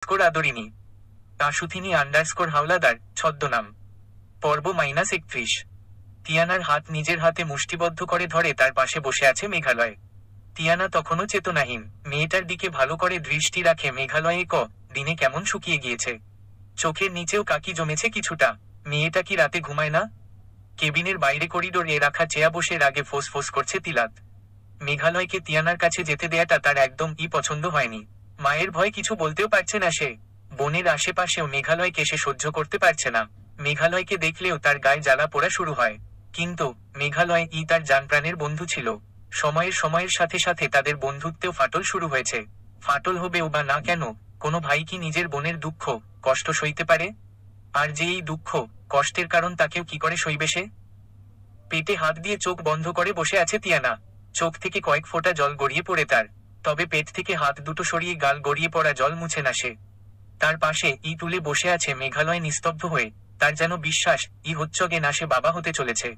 Score আদরিনী আশুথিনী underscore Howlader ছদ্মনাম। পর্ব -31। তিয়ানার হাত নিজের হাতে মুষ্টিবদ্ধ করে ধরে তার পাশে বসে আছে মেঘালয়। তিয়ানা তখনও চেতনাহীন। মেয়েটার দিকে ভালো করে দৃষ্টি রাখে মেঘালয়ে দিনে কেমন শুকিয়ে গিয়েছে। চোখের নিচেও কাকি জমেছে কিছুটা। মেয়েটা কি রাতে ঘুমায় না? কেবিনের বাইরে করিডোরে রাখা চেয়া বসে রাগে ফোঁস ফোঁস করছে তিলাত। মেঘালয়কে তিয়ানার কাছে যেতে দেয়াটা তার একদম পছন্দ হয়নি। মায়ের ভয় কিছু বলতেও পারছে না সে। বোনের আশেপাশেও মেঘালয়কে সে সহ্য করতে পারছে না। মেঘালয়কে দেখলেও তার গায়ে জ্বালা পোড়া শুরু হয়। কিন্তু মেঘালয় তার জানপ্রাণের বন্ধু ছিল। সময়ের সাথে সাথে তাদের বন্ধুত্বেও ফাটল শুরু হয়েছে। ফাটল হবেও বা না কেন, কোনো ভাই কি নিজের বোনের দুঃখ কষ্ট সইতে পারে? আর যে এই দুঃখ কষ্টের কারণ তাকেও কি করে সইবে সে? পেটে হাত দিয়ে চোখ বন্ধ করে বসে আছে তিয়ানা। চোখ থেকে কয়েক ফোঁটা জল গড়িয়ে পড়ে তার। তবে পেট থেকে হাত দুটো সরিয়ে গাল গড়িয়ে পড়া জল মুছে না সে। তার পাশে তুলে বসে আছে মেঘালয় নিস্তব্ধ হয়ে। তার যেন বিশ্বাস হচ্ছে না সে বাবা হতে চলেছে।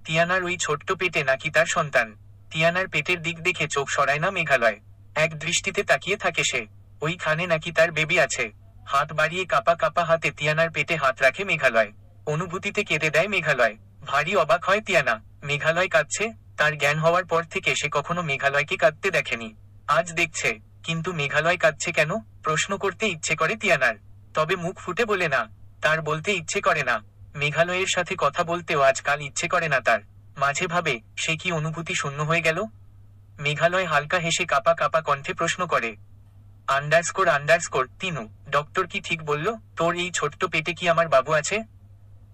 তিয়ানার ওই ছোট্ট পেটে নাকি তার সন্তান। তিয়ানার পেটের দিক দেখে চোখ সরায় না মেঘালয়। এক দৃষ্টিতে তাকিয়ে থাকে সে। ওইখানে নাকি তার বেবি আছে। হাত বাড়িয়ে কাপা কাপা হাতে তিয়ানার পেটে হাত রাখে মেঘালয়। অনুভূতিতে কেঁদে দেয় মেঘালয়। ভারী অবাক হয় তিয়ানা। মেঘালয় কাঁদছে। তার জ্ঞান হওয়ার পর থেকে সে কখনো মেঘালয়কে কাঁদতে দেখেনি। আজ দেখছে। কিন্তু মেঘালয় কাঁদছে কেন প্রশ্ন করতে ইচ্ছে করে তিয়ানার। তবে মুখ ফুটে বলে না। তার বলতে ইচ্ছে করে না। মেঘালয়ের সাথে কথা বলতেও আজকাল ইচ্ছে করে না তার। মাঝে ভাবে সে কি অনুভূতি শূন্য হয়ে গেল। মেঘালয় হালকা হেসে কাপা কাপা কণ্ঠে প্রশ্ন করে, তিনু, ডক্টর কি ঠিক বলল? তোর এই ছোট্ট পেটে কি আমার বাবু আছে?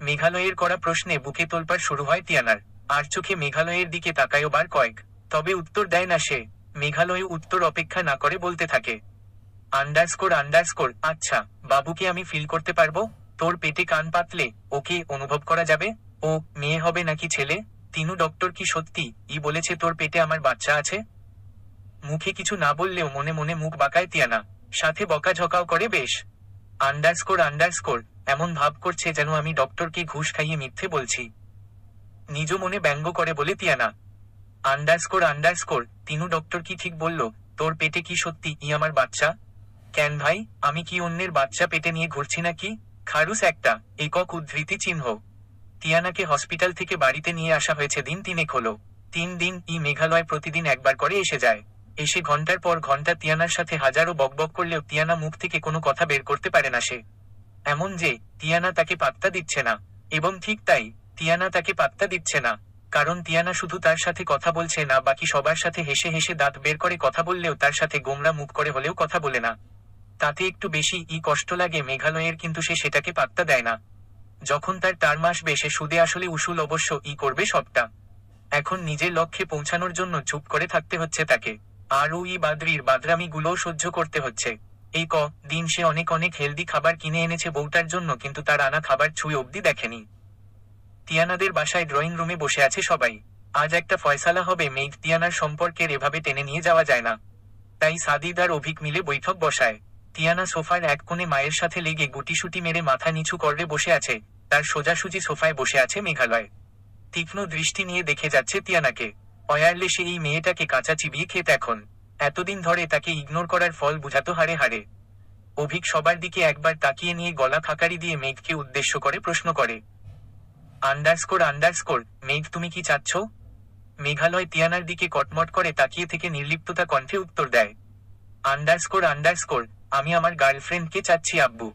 মেঘালয়ের করা প্রশ্নে বুকে তোলপাড় শুরু হয় তিয়ানার। আর চোখে মেঘালয়ের দিকে তাকায়ও বার কয়েক। তবে উত্তর দেয় না সে। মেঘালয় উত্তর অপেক্ষা না করে বলতে থাকে, আচ্ছা, বাবুকে আমি ফিল করতে পারবো? তোর পেটে কান পাতলে ওকে অনুভব করা যাবে? ও মেয়ে হবে নাকি ছেলে? তিনু, ডক্টর কি সত্যি বলেছে তোর পেটে আমার বাচ্চা আছে? মুখে কিছু না বললেও মনে মনে মুখ বাঁকায় তিয়ানা। সাথে বকাঝকাও করে বেশ। আন্ডারস্কোর এমন ভাব করছে যেন আমি ডক্টরকে ঘুষ খাইয়ে মিথ্যে বলছি। নিজ মনে ব্যঙ্গ করে বলে তিয়ানা। তিনু, ডক্টর কি ঠিক বলল? তোর পেটে কি সত্যি আমার বাচ্চা? কেন ভাই, আমি কি অন্যের বাচ্চা পেটে নিয়ে ঘুরছি নাকি? খারুস একটা। একক উদ্ধৃতি চিহ্ন। তিয়ানাকে হসপিটাল থেকে বাড়িতে নিয়ে আসা হয়েছে দিন 3 হলো। 3 দিন মেঘালয় প্রতিদিন একবার করে এসে যায়। এসে ঘন্টার পর ঘন্টা তিয়ানার সাথে হাজারো বকবক করলেও তিয়ানা মুখ থেকে কোনো কথা বের করতে পারে না সে। এমন যে তিয়ানা তাকে পাত্তা দিচ্ছে না। এবং ঠিক তাই, তিয়ানা তাকে পাত্তা দিচ্ছে না। কারণ তিয়ানা শুধু তার সাথে কথা বলছে না, বাকি সবার সাথে হেসে হেসে দাঁত বের করে কথা বললেও তার সাথে গোমরা মুখ করে হলেও কথা বলে না। তাতে একটু বেশি কষ্ট লাগে মেঘালয়ের, কিন্তু সে সেটাকে পাত্তা দেয় না। যখন তার টার্ম আসবে সে সুদে আসলে উসুল অবশ্য করবে সবটা। এখন নিজের লক্ষ্যে পৌঁছানোর জন্য চুপ করে থাকতে হচ্ছে তাকে। আর ওই বাদরির বাদরামি গুলোও সহ্য করতে হচ্ছে। এই দিন সে অনেক অনেক হেলদি খাবার কিনে এনেছে বউটার জন্য, কিন্তু তার আনা খাবার ছুঁয়ে অবধি দেখেনি। তিয়ানাদের বাসায় ড্রয়িং রুমে বসে আছে সবাই। আজ একটা ফয়সালা হবে। মেঘ তিয়ানার সম্পর্কের এভাবে টেনে নিয়ে যাওয়া যায় না। তাই সাদিদ আর অভিক মিলে বৈঠক বসায়। তিয়ানা সোফার এক কোণে মায়ের সাথে লেগে গুটিসুটি মেরে মাথা নিচু করে বসে আছে। তার সোজাসুজি সোফায় বসে আছে মেঘালয়। তীক্ষ্ণ দৃষ্টি নিয়ে দেখে যাচ্ছে তিয়ানাকে। অয়ারলেসে এই মেয়েটাকে কাঁচা চিবিয়ে খেত এখন। এতদিন ধরে তাকে ইগনোর করার ফল বুঝাতো হাড়ে হাড়ে। অভিক সবার দিকে একবার তাকিয়ে নিয়ে গলা খাকারি দিয়ে মেঘকে উদ্দেশ্য করে প্রশ্ন করে, মেঘ, তুমি কি চাচ্ছ? মেঘালয় তিয়ানার দিকে কটমট করে তাকিয়ে থেকে নির্লিপ্ততা কণ্ঠে উত্তর দেয়, আমি আমার গার্লফ্রেন্ডকে চাচ্ছি আব্বু।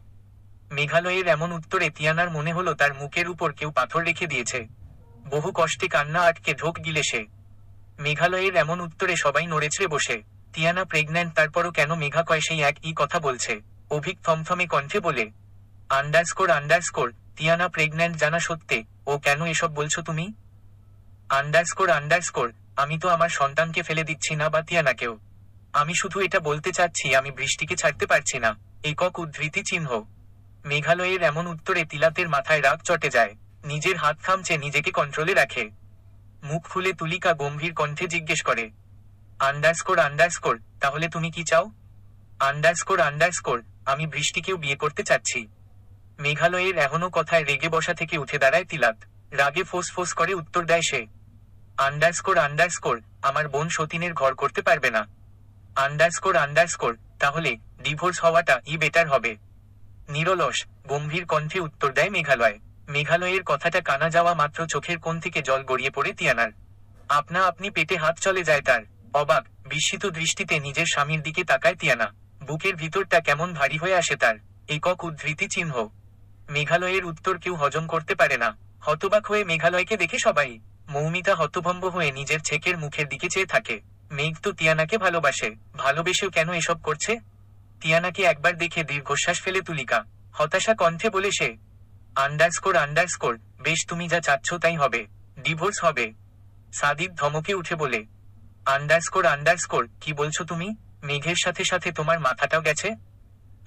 মেঘালয়ের এমন উত্তরে তিয়ানার মনে হলো তার মুখের উপর কেউ পাথর রেখে দিয়েছে। বহু কষ্টে কান্না আটকে ঢোক গিলে সে। মেঘালয়ের এমন উত্তরে সবাই নড়েচড়ে বসে। তিয়ানা প্রেগন্যান্ট, তারপরও কেন মেঘা কয় সেই একই কথা বলছে? অভিক থমথমে কণ্ঠে বলে, তিয়ানা প্রেগন্যান্ট জানা সত্ত্বে ও কেন এসব বলছো তুমি? আমি তো আমার সন্তানকে ফেলে দিচ্ছি না, বা তিয়ানাকেও। আমি শুধু এটা বলতে চাচ্ছি আমি বৃষ্টিকে ছাড়তে পারছি না। একক উদ্ধৃতি চিহ্ন। মেঘালয়ের এমন উত্তরে তিলাতের মাথায় রাগ চটে যায়। নিজের হাত থামছে, নিজেকে কন্ট্রোলে রাখে। মুখ খুলে তুলিকা গম্ভীর কণ্ঠে জিজ্ঞেস করে, তাহলে তুমি কি চাও? আমি বৃষ্টিকেও বিয়ে করতে চাচ্ছি। মেঘালয়ের এখনো কথায় রেগে বসা থেকে উঠে দাঁড়ায় তিলাত। রাগে ফোঁস ফোঁস করে উত্তর দেয় সে, আমার বোন সতীনের ঘর করতে পারবে না। আন্ডারস্কোর তাহলে ডিভোর্স হওয়াটা বেটার হবে। নিরলস গম্ভীর কণ্ঠে উত্তর দেয় মেঘালয়। মেঘালয়ের কথাটা কানা যাওয়া মাত্র চোখের কোণ থেকে জল গড়িয়ে পড়ে তিয়ানার। আপনা আপনি পেটে হাত চলে যায় তার। অবাক বিস্মিত দৃষ্টিতে নিজের স্বামীর দিকে তাকায় তিয়ানা। বুকের ভিতরটা কেমন ভারী হয়ে আসে তার। একক উদ্ধৃতি চিহ্ন। মেঘালয়ের উত্তর কেউ হজম করতে পারে না। হতবাক হয়ে মেঘালয়কে দেখে সবাই। মৌমিতা হতভম্ব হয়ে নিজের ছেকের মুখের দিকে চেয়ে থাকে। মেঘ তো তিয়ানাকে ভালোবাসে, ভালোবেসেও কেন এসব করছে? তিয়ানাকে একবার দেখে দীর্ঘশ্বাস ফেলে তুলিকা। হতাশা কণ্ঠে বলে সে। আন্ডারস্কোর বেশ, তুমি যা চাচ্ছ তাই হবে। ডিভোর্স হবে। সাদিদ ধমকে উঠে বলে। আন্ডারস্কোর কি বলছো তুমি? মেঘের সাথে সাথে তোমার মাথাটাও গেছে?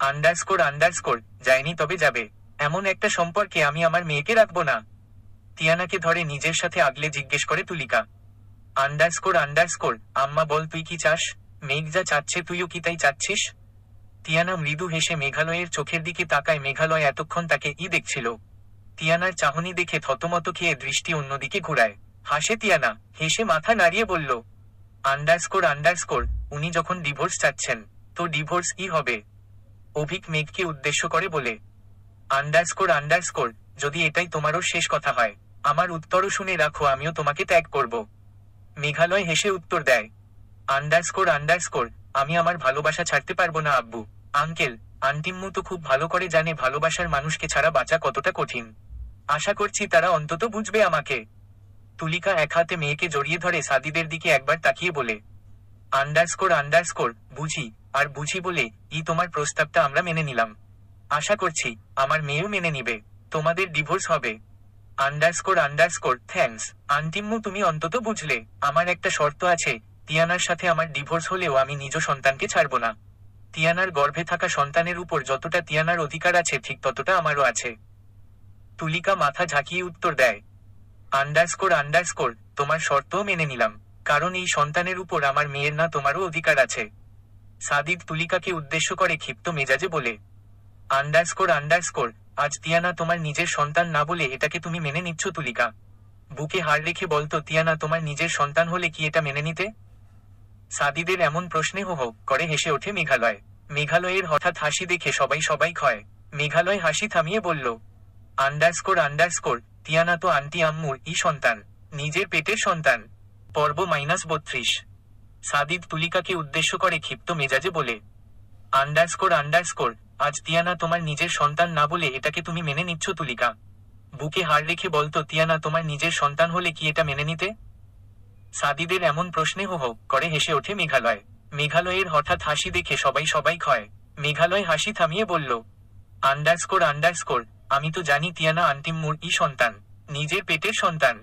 আন্ডারস্কোর যায়নি তবে যাবে। এমন একটা সম্পর্কে আমি আমার মেয়েকে রাখবো না। তিয়ানাকে ধরে নিজের সাথে আগলে জিজ্ঞেস করে তুলিকা। আন্ডারস্কোর আম্মা বল তুই কি চাস? মেঘ যা চাচ্ছে তুইও কি তাই চাচ্ছিস? তিয়ানা মৃদু হেসে মেঘালয়ের চোখের দিকে তাকায়। মেঘালয় এতক্ষণ তাকে দেখছিল। তিয়ানার চাহনি দেখে থতমত খেয়ে দৃষ্টি অন্যদিকে ঘুরায়। হাসে তিয়ানা, হেসে মাথা নাড়িয়ে বলল, আন্ডারস্কোর উনি যখন ডিভোর্স চাচ্ছেন তো ডিভোর্স হবে। অভিক মেঘকে উদ্দেশ্য করে বলে। আন্ডারস্কোর যদি এটাই তোমারও শেষ কথা হয়, আমার উত্তরও শুনে রাখো, আমিও তোমাকে ত্যাগ করব। মেঘালয় হেসে উত্তর দেয়। আন্ডারস্কোর আমি আমার ভালোবাসা ছাড়তে পারবো না আব্বু। আঙ্কেল আন্টিম্মু তো খুব ভালো করে জানে ভালোবাসার মানুষকে ছাড়া বাঁচা কতটা কঠিন। আশা করছি তারা অন্তত বুঝবে আমাকে। তুলিকা এক হাতে মেয়েকে জড়িয়ে ধরে সাদিদের দিকে একবার তাকিয়ে বলে। আন্ডারস্কোর বুঝি, আর বুঝি বলে তোমার প্রস্তাবটা আমরা মেনে নিলাম। আশা করছি আমার মেয়েও মেনে নিবে। তোমাদের ডিভোর্স হবে। আন্ডারস্কোর থ্যাঙ্কস আন্টিম্মু, তুমি অন্তত বুঝলে। আমার একটা শর্ত আছে, তিয়ানার সাথে আমার ডিভোর্স হলেও আমি নিজ সন্তানকে ছাড়ব না। তিয়ানার গর্ভে থাকা সন্তানের উপর যতটা তিয়ানার অধিকার আছে ঠিক ততটা আমারও আছে। তুলিকা মাথা ঝাঁকিয়ে উত্তর দেয়। আন্ডারস্কোর তোমার শর্তও মেনে নিলাম, কারণ এই সন্তানের উপর আমার মেয়ের না তোমারও অধিকার আছে। সাদিদ তুলিকাকে উদ্দেশ্য করে ক্ষিপ্ত মেজাজে বলে। আন্ডারস্কোর আজ তিয়ানা তোমার নিজের সন্তান না বলে এটাকে তুমি মেনে নিচ্ছ তুলিকা? বুকে হাড় রেখে বলতো, তিয়ানা তোমার নিজের সন্তান হলে কি এটা মেনে নিতে? সাদিদের এমন প্রশ্নে হো হো করে হেসে ওঠে মেঘালয়। মেঘালয়ের হঠাৎ হাসি দেখে সবাই ক্ষয়। মেঘালয় হাসি থামিয়ে বলল, আন্ডারস্কোর তিয়ানা তো আন্টি আম্মুর সন্তান, নিজের পেটের সন্তান। পর্ব -32। সাদিদ তুলিকাকে উদ্দেশ্য করে ক্ষিপ্ত মেজাজে বলে। আন্ডারস্কোর আজ তিয়ানা তোমার নিজের সন্তান না বলে এটাকে তুমি মেনে নিচ্ছ তুলিকা? বুকে হাড় রেখে বলতো, তিয়ানা তোমার নিজের সন্তান হলে কি এটা মেনে নিতে? সাদিদের এমন প্রশ্নে হো হো করে হেসে ওঠে মেঘালয়। মেঘালয়ের হঠাৎ হাসি দেখে সবাই ক্ষয়। মেঘালয় হাসি থামিয়ে বলল, আন্ডারস্কোর আমি তো জানি তিয়ানা আন্টিম্মুর সন্তান, নিজের পেটের সন্তান।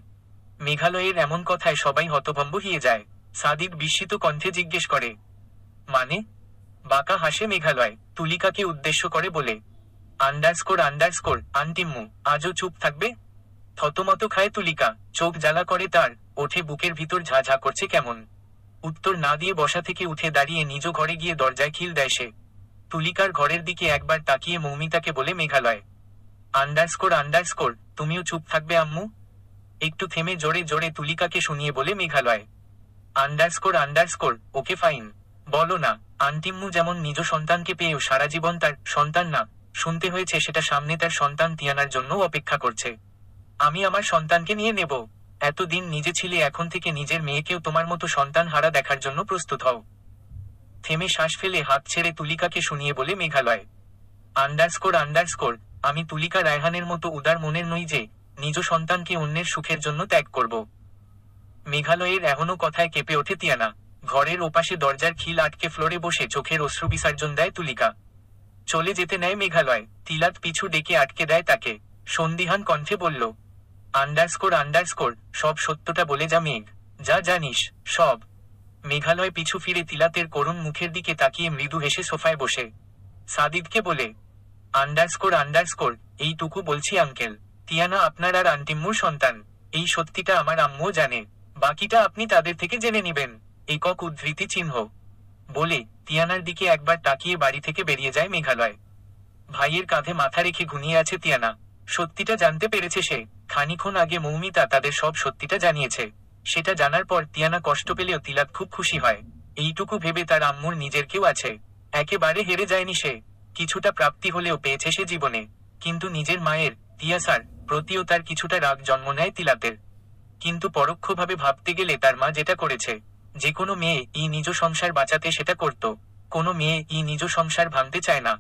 মেঘালয়ের এমন কথায় সবাই হতভম্ব হয়ে যায়। সাদিদ বিস্মিত কণ্ঠে জিজ্ঞেস করে, মানে? বাঁকা হাসে মেঘালয়, তুলিকাকে উদ্দেশ্য করে বলে। আন্ডারস্কোর আন্টিম্মু আজও চুপ থাকবে? থতমত খায় তুলিকা, চোখ জ্বালা করে তার, ওঠে বুকের ভিতর ঝাঝা করছে কেমন। উত্তর না দিয়ে বসা থেকে উঠে দাঁড়িয়ে নিজ ঘরে গিয়ে দরজায় খিল দেয় সে। তুলিকার ঘরের দিকে একবার তাকিয়ে মৌমিতাকে বলে মেঘালয়, আন্ডারস্কোর তুমিও চুপ থাকবে আম্মু? একটু থেমে জোরে তুলিকাকে শুনিয়ে বলে মেঘালয়। Underscore okay fine. বলো না, আন্টিম্মু যেমন নিজ সন্তানকে পেয়েও সারা জীবন তার সন্তান না শুনতে হয়েছে, সেটা সামনে তার সন্তান তিয়ানার জন্য অপেক্ষা করছে। আমি আমার সন্তানকে নিয়ে নেব। এতদিন নিজে ছিলে, এখন থেকে নিজের মেয়েকেও তোমার মতো সন্তান হারা দেখার জন্য প্রস্তুত হও। থেমে শ্বাস ফেলে হাত ছেড়ে তুলিকাকে শুনিয়ে বলে মেঘালয়। আন্ডারস্কোর আমি তুলিকা রায়হানের মতো উদার মনের নই যে নিজ সন্তানকে অন্যের সুখের জন্য ত্যাগ করব। মেঘালয়ের এখনো কথায় কেঁপে ওঠে তিয়ানা। ঘরের ওপাশে দরজার খিল আটকে ফ্লোরে বসে চোখের অশ্রু বিসর্জন দেয় তুলিকা। চলে যেতে নেয় মেঘালয়। তিলাত পিছু ডেকে আটকে দেয় তাকে। সন্দিহান কণ্ঠে বলল, আন্ডারস্কোর সব সত্যটা বলে যা মেঘ, যা জানিস সব। মেঘালয় পিছু ফিরে তিলাতের করুণ মুখের দিকে তাকিয়ে মৃদু হেসে সোফায় বসে সাদিদকে বলে, আন্ডারস্কোর এইটুকু বলছি আঙ্কেল, তিয়ানা আপনার আর আন্টিম্মুর সন্তান। এই সত্যিটা আমার আম্মুও জানে, বাকিটা আপনি তাদের থেকে জেনে নিবেন। একক উদ্ধৃতি চিহ্ন। বলে তিয়ানার দিকে একবার তাকিয়ে বাড়ি থেকে বেরিয়ে যায় মেঘালয়। ভাইয়ের কাঁধে মাথা রেখে ঘুমিয়ে আছে তিয়ানা। সত্যিটা জানতে পেরেছে সে। খানিক্ষণ আগে মৌমিতা তাদের সব সত্যিটা জানিয়েছে। সেটা জানার পর তিয়ানা কষ্ট পেলেও তিলাত খুব খুশি হয়। এইটুকু ভেবে তার আম্মুর নিজের কেউ আছে। একেবারে হেরে যায়নি সে। কিছুটা প্রাপ্তি হলেও পেয়েছে সে জীবনে। কিন্তু নিজের মায়ের, তিয়াসার প্রতিও তার কিছুটা রাগ জন্ম নেয় তিলাতের। কিন্তু পরোক্ষভাবে ভাবতে গেলে তার মা যেটা করেছে, যে কোনো মেয়ে নিজ সংসার বাঁচাতে সেটা করত। কোনো মেয়ে নিজ সংসার ভাঙতে চায় না।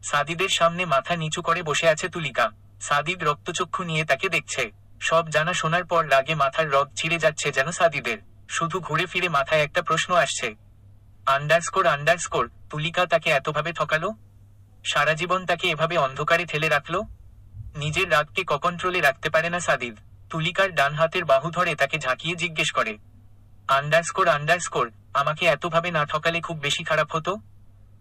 সাদিদের সামনে মাথা নিচু করে বসে আছে তুলিকা। সাদিদ রক্তচক্ষু নিয়ে তাকে দেখছে। সব জানা শোনার পর রাগে মাথার রগ ছিঁড়ে যাচ্ছে যেন সাদিদের। শুধু ঘুরে ফিরে মাথায় একটা প্রশ্ন আসছে, আন্ডারস্কোর তুলিকা তাকে এতভাবে ঠকালো? সারা জীবন তাকে এভাবে অন্ধকারে ঠেলে রাখলো? নিজের রাগকে কন্ট্রোলে রাখতে পারে না সাদিদ। তুলিকার ডান হাতের বাহু ধরে তাকে ঝাঁকিয়ে জিজ্ঞেস করে, আন্ডারস্কোর আমাকে এতভাবে না ঠকালে খুব বেশি খারাপ হতো?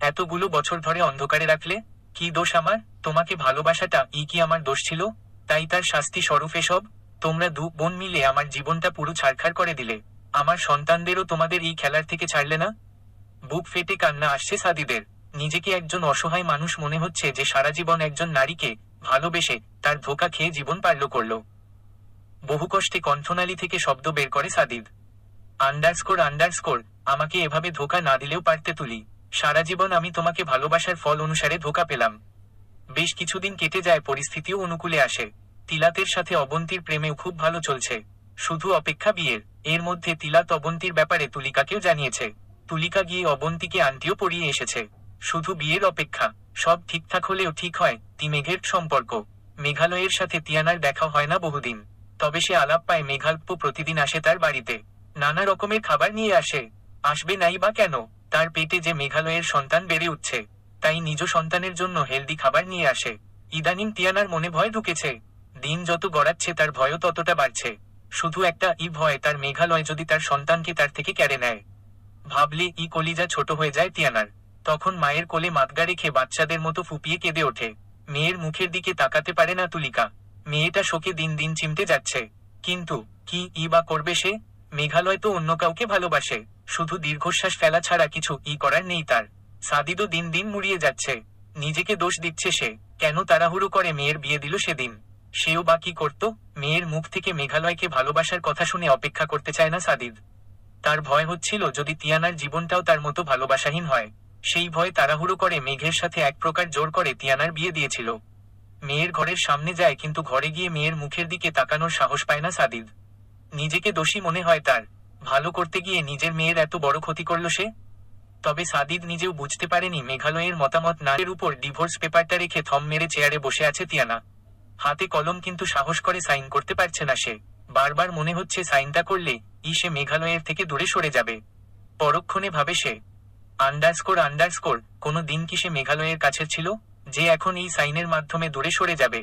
এতগুলো বছর ধরে অন্ধকারে রাখলে? কি দোষ আমার? তোমাকে ভালোবাসাটা কি আমার দোষ ছিল? তাই তার শাস্তি স্বরূপ এসব? তোমরা দু বোন মিলে আমার জীবনটা পুরো ছারখার করে দিলে। আমার সন্তানদেরও তোমাদের এই খেলার থেকে ছাড়লে না। বুক ফেটে কান্না আসছে সাদিদের। নিজেকে একজন অসহায় মানুষ মনে হচ্ছে যে সারা জীবন একজন নারীকে ভালোবেসে তার ধোঁকা খেয়ে জীবন পারল করল। বহু কষ্টে কণ্ঠনালী থেকে শব্দ বের করে সাদিদ, আন্ডারস্কোর আমাকে এভাবে ধোঁকা না দিলেও পারতে তুলি। সারা জীবন আমি তোমাকে ভালোবাসার ফল অনুসারে ধোঁকা পেলাম। বেশ কিছুদিন কেটে যায়, পরিস্থিতিও অনুকূলে আসে। তিলাতের সাথে অবন্তীর প্রেমেও খুব ভালো চলছে। শুধু অপেক্ষা বিয়ের। এর মধ্যে তিলাত অবন্তীর ব্যাপারে তুলিকাকেও জানিয়েছে। তুলিকা গিয়ে অবন্তীকে আংটিও পরিয়ে এসেছে। শুধু বিয়ের অপেক্ষা। সব ঠিকঠাক হলেও ঠিক হয় মেঘের সম্পর্ক। মেঘালয়ের সাথে তিয়ানার দেখা হয় না বহুদিন। তবে সে আলাপ পায় মেঘাল্প প্রতিদিন আসে তার বাড়িতে। নানা রকমের খাবার নিয়ে আসবে নাই বা কেন? তার পেটে যে মেঘালয়ের সন্তান বেড়ে উঠছে, তাই নিজ সন্তানের জন্য হেলদি খাবার নিয়ে আসে। ইদানিং তিয়ানার মনে ভয় ঢুকেছে। দিন যত গড়াচ্ছে তার ভয়ও ততটা বাড়ছে। শুধু একটা ভয়, তার মেঘালয় যদি তার সন্তানকে তার থেকে কেড়ে নেয়। ভাবলে কলিজা ছোট হয়ে যায় তিয়ানার। তখন মায়ের কোলে মাতগা রেখে বাচ্চাদের মতো ফুপিয়ে কেঁদে ওঠে। মেয়ের মুখের দিকে তাকাতে পারে না তুলিকা। মেয়েটা শোকে দিন দিন চিমটে যাচ্ছে। কিন্তু কি বা করবে সে? মেঘালয় তো অন্য কাউকে ভালোবাসে। শুধু দীর্ঘশ্বাস ফেলা ছাড়া কিছু করার নেই তার। সাদিদও দিন দিন মুড়িয়ে যাচ্ছে। নিজেকে দোষ দিচ্ছে সে। কেন তাড়াহুড়ো করে মেয়ের বিয়ে দিল সেদিন? সেও বা কি করত? মেয়ের মুখ থেকে মেঘালয়কে ভালোবাসার কথা শুনে অপেক্ষা করতে চায় না সাদিদ। তার ভয় হচ্ছিল যদি তিয়ানার জীবনটাও তার মতো ভালোবাসাহীন হয়। সেই ভয় তাড়াহুড়ো করে মেঘের সাথে এক প্রকার জোর করে তিয়ানার বিয়ে দিয়েছিল। মেয়ের ঘরের সামনে যায়, কিন্তু ঘরে গিয়ে মেয়ের মুখের দিকে তাকানোর সাহস পায় না সাদিদ। নিজেকে দোষী মনে হয় তার। ভালো করতে গিয়ে নিজের মেয়ের এত বড় ক্ষতি করল সে। তবে সাদিদ নিজেও বুঝতে পারেনি মেঘালয়ের মতামত নারের উপর ডিভোর্স পেপারটা রেখে থম মেরে চেয়ারে বসে আছে তিয়ানা। হাতে কলম, কিন্তু সাহস করে সাইন করতে পারছে না সে। বারবার মনে হচ্ছে সাইনটা করলে সে মেঘালয়ের থেকে দূরে সরে যাবে। পরক্ষণে ভাবে সে, আন্ডারস্কোর কোনো দিন কি সে মেঘালয়ের কাছে ছিল, যে এখন এই সাইনের মাধ্যমে দূরে সরে যাবে?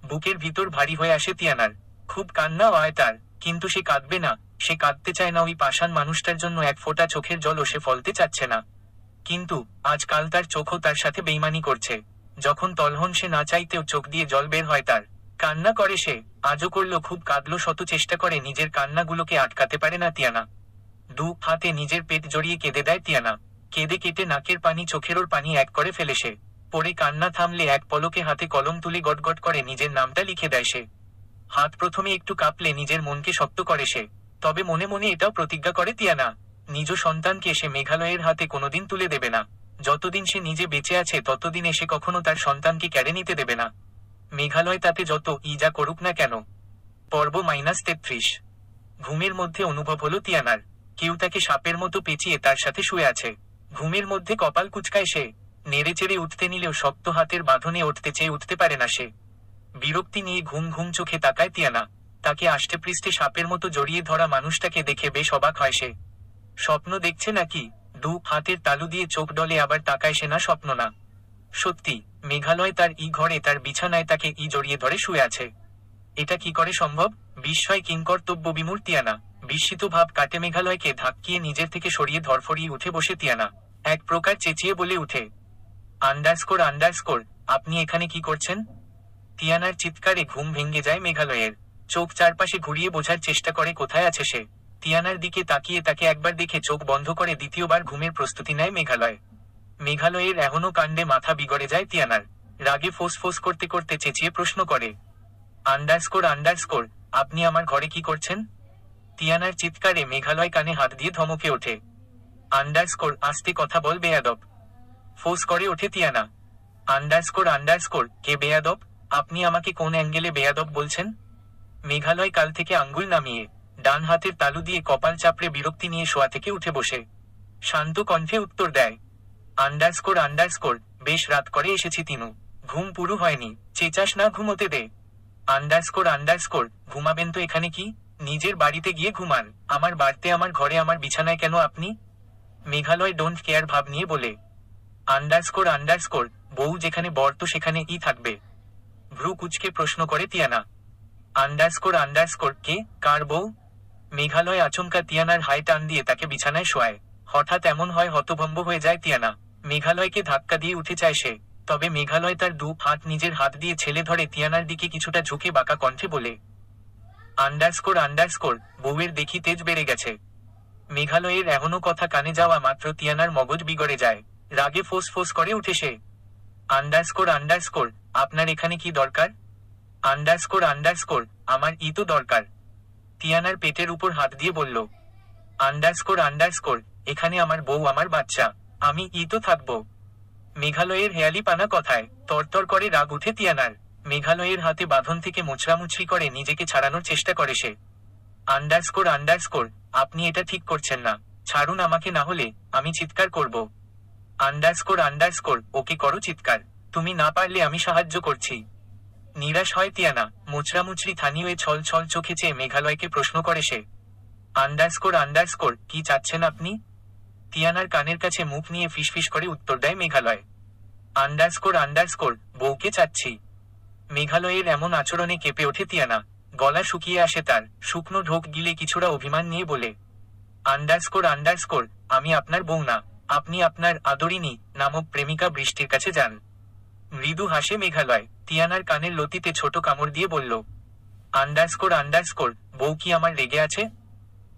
বুকের ভিতর ভারী হয়ে আসে তিয়ানার। খুব কান্না হয় তার, কিন্তু সে কাঁদবে না। সে কাঁদতে চায় না ওই পাষাণ মানুষটার জন্য। এক ফোঁটা চোখের জলও সে ফলতে চাচ্ছে না। কিন্তু আজকাল তার চোখও তার সাথে বেইমানি করছে। যখন তলহন সে না চাইতেও চোখ দিয়ে জল বের হয় তার। কান্না করে সে। আজও করলো, খুব কাঁদলো, শত চেষ্টা করে নিজের কান্নাগুলোকে আটকাতে পারে না তিয়ানা। দু হাতে নিজের পেট জড়িয়ে কেঁদে দেয় তিয়ানা। কেঁদে কেটে নাকের পানি চোখেরও পানি এক করে ফেলে সে। পরে কান্না থামলে এক পলকে হাতে কলম তুলে গটগট করে নিজের নামটা লিখে দেয় সে। হাত প্রথমে একটু কাঁপলে নিজের মনকে শক্ত করে সে। তবে মনে মনে এটাও প্রতিজ্ঞা করে তিয়ানা, নিজ সন্তানকে সে মেঘালয়ের হাতে কোনোদিন তুলে দেবে না। যতদিন সে নিজে বেঁচে আছে ততদিন সে কখনো তার সন্তানকে কেড়ে নিতে দেবে না। মেঘালয় তাতে যত যা করুক না কেন। পর্ব -33। ঘুমের মধ্যে অনুভব হলো তিয়ানার কেউ তাকে সাপের মতো পেঁচিয়ে তার সাথে শুয়ে আছে। ঘুমের মধ্যে কপাল কুঁচকায় সে। নেড়েচেড়ে উঠতে নিলেও শক্ত হাতের বাঁধনে উঠতে চেয়ে উঠতে পারে না সে। বিরক্তি নিয়ে ঘুম ঘুম চোখে তাকায় তিয়ানা। তাকে আষ্টেপৃষ্ঠে সাপের মতো জড়িয়ে ধরা মানুষটাকে দেখে বেশ অবাক হয় সে। স্বপ্ন দেখছে নাকি? দু হাতের তালু দিয়ে চোখ ডলে আবার তাকায় সে। না, স্বপ্ন না, সত্যি। মেঘালয় তার ঘরে তার বিছানায় তাকে জড়িয়ে ধরে শুয়ে আছে। এটা কি করে সম্ভব? বিস্ময় কিংকর্তব্য বিমূঢ় তিয়ানা। বিস্মিত ভাব কাটে মেঘালয়কে ধাক্কিয়ে নিজের থেকে সরিয়ে ধরফরিয়ে উঠে বসে তিয়ানা এক প্রকার চেঁচিয়ে বলে উঠে, আন্ডারস্কোর আপনি এখানে কি করছেন? তিয়ানার চিৎকারে ঘুম ভেঙে যায় মেঘালয়ের। চোখ চারপাশে ঘুরিয়ে বোঝার চেষ্টা করে কোথায় আছে সে। তিয়ানার দিকে তাকিয়ে তাকে একবার দেখে চোখ বন্ধ করে দ্বিতীয়বার ঘুমের প্রস্তুতি নেয় মেঘালয়। মেঘালয়ের এখনো কাণ্ডে মাথা বিগড়ে যায় তিয়ানার। রাগে ফোঁস করতে করতে চেঁচিয়ে প্রশ্ন করে, আন্ডারস্কোর আপনি আমার ঘরে কি করছেন? তিয়ানার চিৎকারে মেঘালয় কানে হাত দিয়ে ধমকে ওঠে। আন্ডারস্কোর আস্তে কথা বল বেয়াদব। ফোর্স করে ওঠে তিয়ানা। আন্ডারস্কোর কে বেয়াদব? আপনি আমাকে কোন অ্যাঙ্গেলে বেয়াদব বলছেন? মেঘালয় কাল থেকে আঙ্গুল নামিয়ে ডান হাতের তালু দিয়ে কপাল চাপড়ে বিরক্তি নিয়ে শোয়া থেকে উঠে বসে শান্ত কণ্ঠে উত্তর দেয়, আন্ডারস্কোর বেশ রাত করে এসেছি তিনু, ঘুম পুরো হয়নি, চেঁচাস না, ঘুমোতে দে। আন্ডারস্কোর ঘুমাবেন তো এখানে কি? নিজের বাড়িতে গিয়ে ঘুমান, আমার বাড়িতে আমার ঘরে আমার বিছানায় কেন আপনি? মেঘালয় ডোন্ট কেয়ার ভাব নিয়ে বলে। আন্ডারস্কোর বউ যেখানে বর তো সেখানে ই থাকবে। ভ্রু কুচকে প্রশ্ন করে তিয়ানা। আন্ডারস্কোর কে, কার বউ? মেঘালয় আচমকা তিয়ানার হাই টান দিয়ে তাকে বিছানায় শোয়ায়। হঠাৎ এমন হয় হতভম্ব হয়ে যায় তিয়ানা। মেঘালয়কে ধাক্কা দিয়ে উঠে চায় সে, তবে মেঘালয় তার দু হাত নিজের হাত দিয়ে ছেলে ধরে তিয়ানার দিকে কিছুটা ঝুঁকে বাঁকা কণ্ঠে বলে, আন্ডারস্কোর বউয়ের দেখি তেজ বেড়ে গেছে। মেঘালয়ের এখনো কথা কানে যাওয়া মাত্র তিয়ানার মগজ বিগড়ে যায়। রাগে ফোঁস করে উঠে সে। আন্ডারস্কোর আপনার এখানে কি দরকার? আন্ডারস্কোর আমার ই তো দরকার। তিয়ানার পেটের উপর হাত দিয়ে বলল। আন্ডারস্কোর এখানে আমার বউ আমার বাচ্চা, আমি ই তো থাকবো। মেঘালয়ের হেয়ালি পানা কথায় তরতর করে রাগ উঠে তিয়ানার। মেঘালয়ের হাতে বাঁধন থেকে মোচড়ামুচড়ি করে নিজেকে ছাড়ানোর চেষ্টা করে সে। আন্ডারস্কোর আপনি এটা ঠিক করছেন না, ছাড়ুন আমাকে, না হলে আমি চিৎকার করব। আন্ডারস্কোর ওকে করো চিৎকার, তুমি না পারলে আমি সাহায্য করছি। নিরাশ হয় তিয়ানা, মোচড়ামুচড়ি থানিয়ে ছল চোখে চেয়ে মেঘালয়কে প্রশ্ন করে সে। আন্ডারস্কোর কি চাচ্ছেন আপনি? তিয়ানার কানের কাছে মুখ নিয়ে ফিসফিস করে উত্তর দেয় মেঘালয়। আন্ডারস্কোর বউকে চাচ্ছি। মেঘালয়ের এমন আচরণে কেঁপে ওঠে তিয়ানা, গলা শুকিয়ে আসে তার, শুকনো ঢোক গিলে কিছুটা অভিমান নিয়ে বলে, আন্ডারস্কোর আমি আপনার বউ না, আপনি আপনার আদরিনী নামক প্রেমিকা বৃষ্টির কাছে যান। মৃদু হাসে মেঘালয়, তিয়ানার কানের লতিতে ছোট কামড় দিয়ে বলল, আন্ডারস্কোর বউ কি আমার রেগে আছে?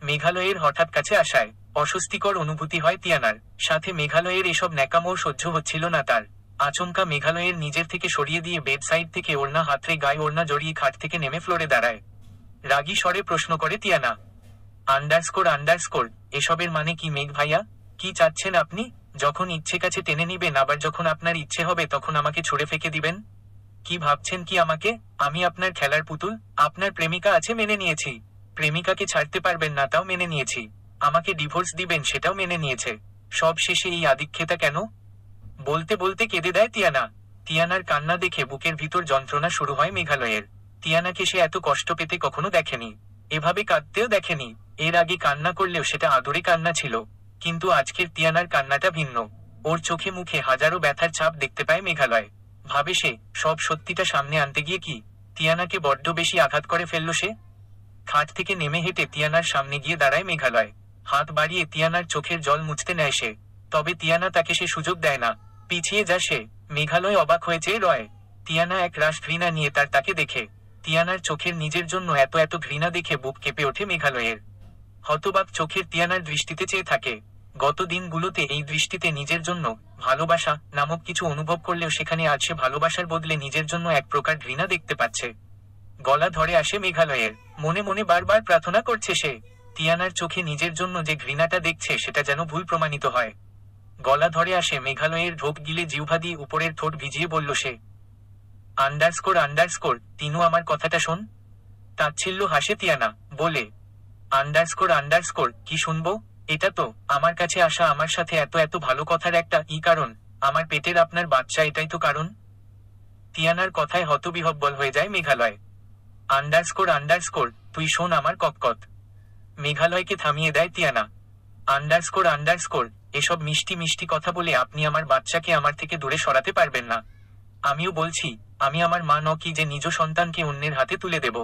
মেঘালয়ের হঠাৎ কাছে আসায় অস্বস্তিকর অনুভূতি হয় তিয়ানার, সাথে মেঘালয়ের এসব ন্যাকামো সহ্য হচ্ছিল না তার। আচমকা মেঘালয়ের নিজের থেকে সরিয়ে দিয়ে বেড সাইড থেকে ওড়না হাতড়ে গায়ে ওড়না জড়িয়ে খাট থেকে নেমে ফ্লোরে দাঁড়ায়। রাগী স্বরে প্রশ্ন করে তিয়ানা। আন্ডারস্কোর এসবের মানে কি মেঘ ভাইয়া? কি চাচ্ছেন আপনি? যখন ইচ্ছে কাছে টেনে নিবেন, আবার যখন আপনার ইচ্ছে হবে তখন আমাকে ছুড়ে ফেঁকে দিবেন? কি ভাবছেন কি আমাকে আমি আপনার খেলার পুতুল? আপনার প্রেমিকা আছে মেনে নিয়েছি, প্রেমিকাকে ছাড়তে পারবেন না তাও মেনে নিয়েছি, আমাকে ডিভোর্স দিবেন সেটাও মেনে নিয়েছে, সব শেষে এই আদিক্ষেতা কেন? বলতে বলতে কেঁদে দেয় তিয়ানা। তিয়ানার কান্না দেখে বুকের ভিতর যন্ত্রণা শুরু হয় মেঘালয়ের। তিয়ানাকে সে এত কষ্ট পেতে কখনো দেখেনি, এভাবে কাঁদতেও দেখেনি। এর আগে কান্না করলেও সেটা আদরে কান্না ছিল, কিন্তু আজকের তিয়ানার কান্নাটা ভিন্ন। ওর চোখে মুখে হাজারো ব্যথার ছাপ দেখতে পায় মেঘালয়। ভাবে সে, সব সত্যিটা সামনে আনতে গিয়ে কি তিয়ানাকে বড্ড বেশি আঘাত করে ফেলল সে। খাট থেকে নেমে হেঁটে তিয়ানার সামনে গিয়ে দাঁড়ায় মেঘালয়। হাত বাড়িয়ে তিয়ানার চোখের জল মুছতে নেয় সে, তবে তিয়ানা তাকে সে সুযোগ দেয় না, পিছিয়ে যা সে। মেঘালয় অবাক হয়েছে রয়। তিয়ানা এক রাশ ঘৃণা নিয়ে তাকে দেখে। তিয়ানার চোখের নিজের জন্য এত ঘৃণা দেখে বুক কেঁপে ওঠে মেঘালয়ের। হতবাক চোখের তিয়ানার দৃষ্টিতে চেয়ে থাকে। গত দিনগুলোতে এই দৃষ্টিতে নিজের জন্য ভালোবাসা নামক কিছু অনুভব করলেও সেখানে আজ সে ভালোবাসার বদলে নিজের জন্য এক প্রকার ঘৃণা দেখতে পাচ্ছে। গলা ধরে আসে মেঘালয়ের, মনে মনে বারবার প্রার্থনা করছে সে, তিয়ানার চোখে নিজের জন্য যে ঘৃণাটা দেখছে সেটা যেন ভুল প্রমাণিত হয়। গলা ধরে আসে মেঘালয়ের, ঢোক গিলে জিহ্বা দিয়ে উপরের ঠোঁট ভিজিয়ে বলল সে। আন্ডারস্কোর তিনু আমার কথাটা শোন। তাচ্ছিল্য হাসে তিয়ানা, বলে, আন্ডারস্কোর কি শুনবো? এটা তো আমার কাছে আসা আমার সাথে এত ভালো কথার একটা কারণ, আমার পেটের আপনার বাচ্চা, এটাই তো কারণ। তিয়ানার কথায় হতবিহ্বল হয়ে যায় মেঘালয়। আন্ডারস্কোর তুই শোন আমার কককত। মেঘালয়কে থামিয়ে দেয় তিয়ানা। আন্ডারস্কোর এসব মিষ্টি মিষ্টি কথা বলে আপনি আমার বাচ্চাকে আমার থেকে দূরে সরাতে পারবেন না। আমিও বলছি, আমি আমার মা নকি যে নিজ সন্তানকে অন্যের হাতে তুলে দেব।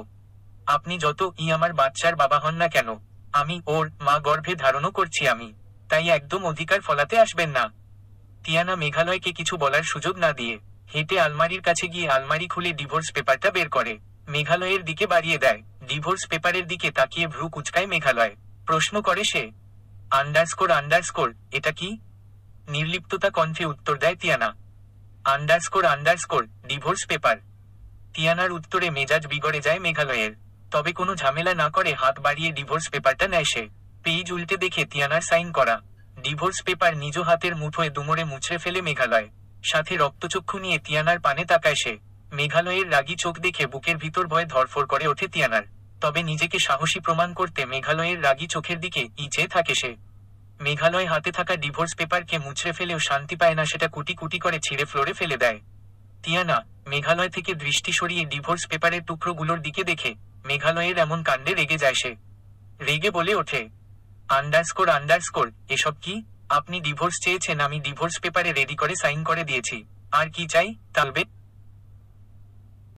আপনি যত আমার বাচ্চার বাবা হন না কেন, আমি ওর মা গর্ভে ধারণও করছি আমি, তাই একদম অধিকার ফলাতে আসবেন না। তিয়ানা মেঘালয়কে কিছু বলার সুযোগ না দিয়ে হেঁটে আলমারির কাছে গিয়ে আলমারি খুলে ডিভোর্স পেপারটা বের করে মেঘালয়ের দিকে বাড়িয়ে দেয়। ডিভোর্স পেপারের দিকে তাকিয়ে ভ্রু কুচকায় মেঘালয়। প্রশ্ন করে সে, আন্ডারস্কোর এটা কি? নির্লিপ্ততা কণ্ঠে উত্তর দেয় তিয়ানা। Underscore divorce paper. তিয়ানার উত্তরে মেজাজ বিগড়ে যায় মেঘালয়ের, তবে কোনো ঝামেলা না করে হাত বাড়িয়ে ডিভোর্স পেপারটা নেয় সে। পেজ উল্টে দেখে তিয়ানার সাইন করা। ডিভোর্স পেপার নিজ হাতের মুঠোয় দুমড়ে মুচড়ে ফেলে মেঘালয়। সাথে রক্তচক্ষু নিয়ে তিয়ানার পানে তাকায় সে। মেঘালয়ের রাগী চোখ দেখে বুকের ভিতর ভয়ে ধড়ফড় করে ওঠে তিয়ানার। তবে নিজেকে সাহসী প্রমাণ করতে মেঘালয়ের রাগী চোখের দিকে চেয়ে থাকে সে। মেঘালয় হাতে থাকা ডিভোর্স পেপারকে মুচড়ে ফেলেও শান্তি পায় না, সেটা কুটি কুটি করে ছিঁড়ে ফ্লোরে ফেলে দেয়। তিয়ানা মেঘালয় থেকে দৃষ্টি সরিয়ে ডিভোর্স পেপারের টুকরোগুলোর দিকে দেখে মেঘালয়ের এমন কাণ্ডে রেগে যায় সে। রেগে বলে ওঠে, আন্ডারস্কোর, এসব কি? আপনি ডিভোর্স চেয়েছেন, আমি ডিভোর্স পেপারে রেডি করে সাইন করে দিয়েছি। আর কি চাই? তালবে